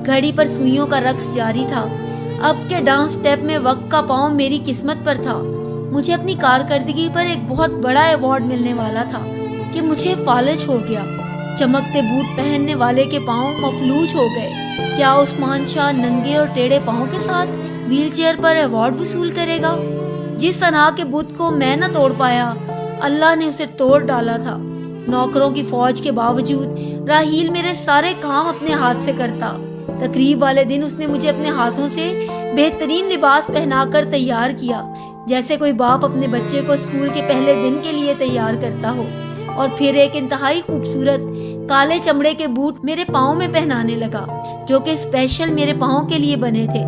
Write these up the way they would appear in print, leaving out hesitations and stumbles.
گھڑی پر سوئیوں کا رقص جاری تھا۔ اب کے ڈانس اسٹیپ میں وقت کا پاؤں میری قسمت پر تھا۔ مجھے اپنی کارکردگی پر ایک بہت بڑا ایوارڈ ملنے والا تھا کہ مجھے فالج ہو گیا۔ چمکتے بوٹ پہننے والے کے پاؤں مفلوج ہو گئے۔ کیا عثمان شاہ ننگے اور ٹیڑھے پاؤں کے ساتھ ویل چیئر پر ایوارڈ وصول کرے گا؟ جس انا کے بت کو میں نہ توڑ پایا، اللہ نے اسے توڑ ڈالا تھا۔ نوکروں کی فوج کے باوجود راحیل میرے سارے کام اپنے ہاتھ سے کرتا۔ تقریب والے دن اس نے مجھے اپنے ہاتھوں سے بہترین لباس پہنا کر تیار کیا، جیسے کوئی باپ اپنے بچے کو اسکول کے پہلے دن کے لیے تیار کرتا ہو، اور پھر ایک انتہائی خوبصورت کالے چمڑے کے بوٹ میرے پاؤں میں پہنانے لگا، جو کہ اسپیشل میرے پاؤں کے لیے بنے تھے۔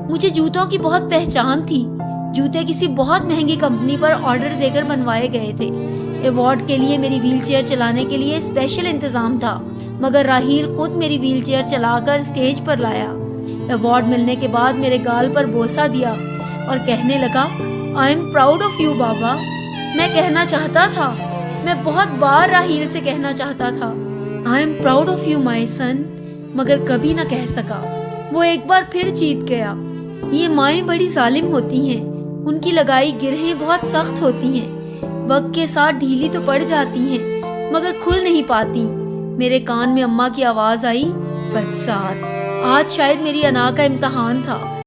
مجھے جوتوں کی بہت پہچان تھی۔ جوتے کسی بہت مہنگی کمپنی پر آرڈر دے کر بنوائے گئے تھے۔ ایوارڈ کے لیے میری ویل چیئر چلانے کے لیے اسپیشل انتظام تھا، مگر راحیل خود میری ویل چیئر چلا کر اسٹیج پر لایا۔ ایوارڈ ملنے کے بعد میرے گال پر بوسہ دیا اور کہنے لگا، آئی ایم پراؤڈ آف یو بابا۔ میں کہنا چاہتا تھا، میں بہت بار راحیل سے کہنا چاہتا تھا، I am proud of you my son, مگر کبھی نہ کہہ سکا۔ وہ ایک بار پھر جیت گیا۔ یہ مائیں بڑی ظالم ہوتی ہیں، ان کی لگائی گرہیں بہت سخت ہوتی ہیں، وقت کے ساتھ ڈھیلی تو پڑ جاتی ہیں مگر کھل نہیں پاتی۔ میرے کان میں اماں کی آواز آئی، بدسات، آج شاید میری انا کا امتحان تھا۔